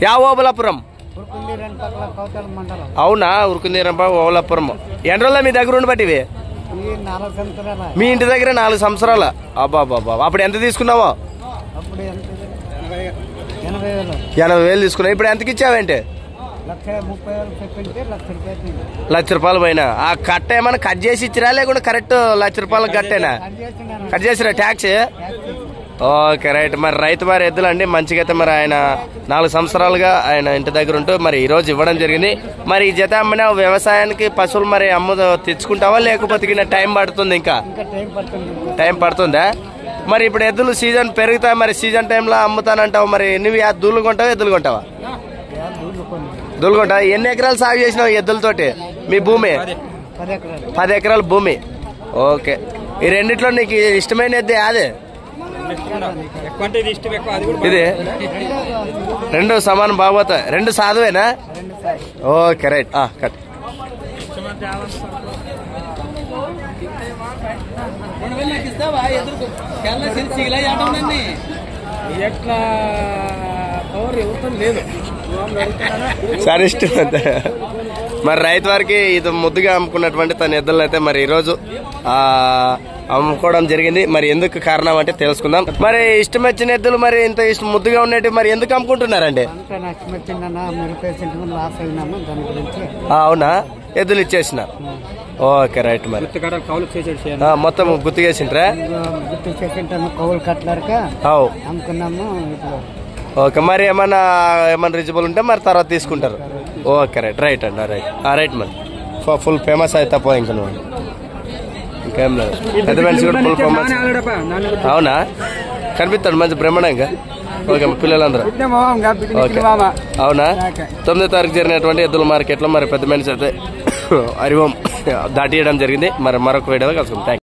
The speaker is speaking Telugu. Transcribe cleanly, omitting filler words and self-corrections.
యా ఓబులాపురం అవునా ఉరుకుందీరంప ఓబులాపురం ఎన్ని రోజుల మీ దగ్గర ఉండి బట్టివి మీ ఇంటి దగ్గర 4 సంవత్సరాల అబ్బా బాబా అప్పుడు ఎంత తీసుకున్నావో 80,000 తీసుకున్నావు ఇప్పుడు ఎంతకి ఇచ్చావేంటి ₹1,30,000 పైన ఆ కట్ట ఏమన్నా కట్ చేసి ఇచ్చిరా లేకుండా కరెక్ట్ ₹1,00,000 కట్టేనా కట్ చేసిరా ట్యాక్స్ ఓకే రైట్ మరి రైతు వారి ఎద్దులండి మంచిగా అయితే మరి ఆయన 4 సంవత్సరాలుగా ఆయన ఇంటి దగ్గర ఉంటూ మరి ఈ రోజు ఇవ్వడం జరిగింది మరి ఈ జత అమ్మిన వ్యవసాయానికి పశువులు మరి తెచ్చుకుంటావా లేకపోతే టైం పడుతుంది ఇంకా టైం పడుతుందా మరి ఇప్పుడు ఎద్దులు సీజన్ పెరుగుతాయి మరి సీజన్ టైంలో అమ్ముతానంటావు మరి నువ్వు దూళ్ళు కొంటావా ఎద్దులు కొంటావా దూళ్ళు కొంటావా ఎన్ని ఎకరాలు సాగు చేసినావు ఎద్దులతోటి మీ భూమి 10 ఎకరాల భూమి ఓకే ఈ రెండిట్లో నీకు ఇష్టమైన ఎద్దే అదే ఇది రెండు సమానం బాగోతా రెండు సాధువేనా ఓకే రైట్ కట్ సరే ఇష్టం అంతే మరి రైతు వారికి ఇది ముద్దుగా అమ్ముకున్నటువంటి తన ఎద్దులను అయితే మరి ఈరోజు అమ్ముకోవడం జరిగింది మరి ఎందుకు కారణం అంటే తెలుసుకుందాం మరి ఇష్టం వచ్చిన ఎద్దులు మరి ఇంత ఇష్టం ముద్దుగా ఉన్నట్టు మరి ఎందుకు అమ్ముకుంటున్నారండి అవునా ఎద్దులు ఇచ్చేసినారు ఓకే రైట్ మరి మొత్తం గుర్తుకేసింట్రా ఓకే మరి ఏమన్నా రిజిబుల్ ఉంటే మరి తర్వాత తీసుకుంటారు ఓకే రైట్ రైట్ అండి రైట్ రైట్ మరి ఫుల్ ఫేమస్ అయితే పో ఇంకా నువ్వు ఇంకేం లేదు పెద్ద మనిషి కూడా ఫుల్ ఫేమస్ అవునా కనిపిస్తాడు మంచి బ్రహ్మాండంగా ఓకే పిల్లలందరూ ఓకే అవునా 9వ తారీఖు జరిగినటువంటి ఎద్దుల మార్కెట్లో మరి పెద్ద మనిషి అయితే అరివం దాటియడం జరిగింది మరి మరొక వీడియోలో కలుసుకుంటాం.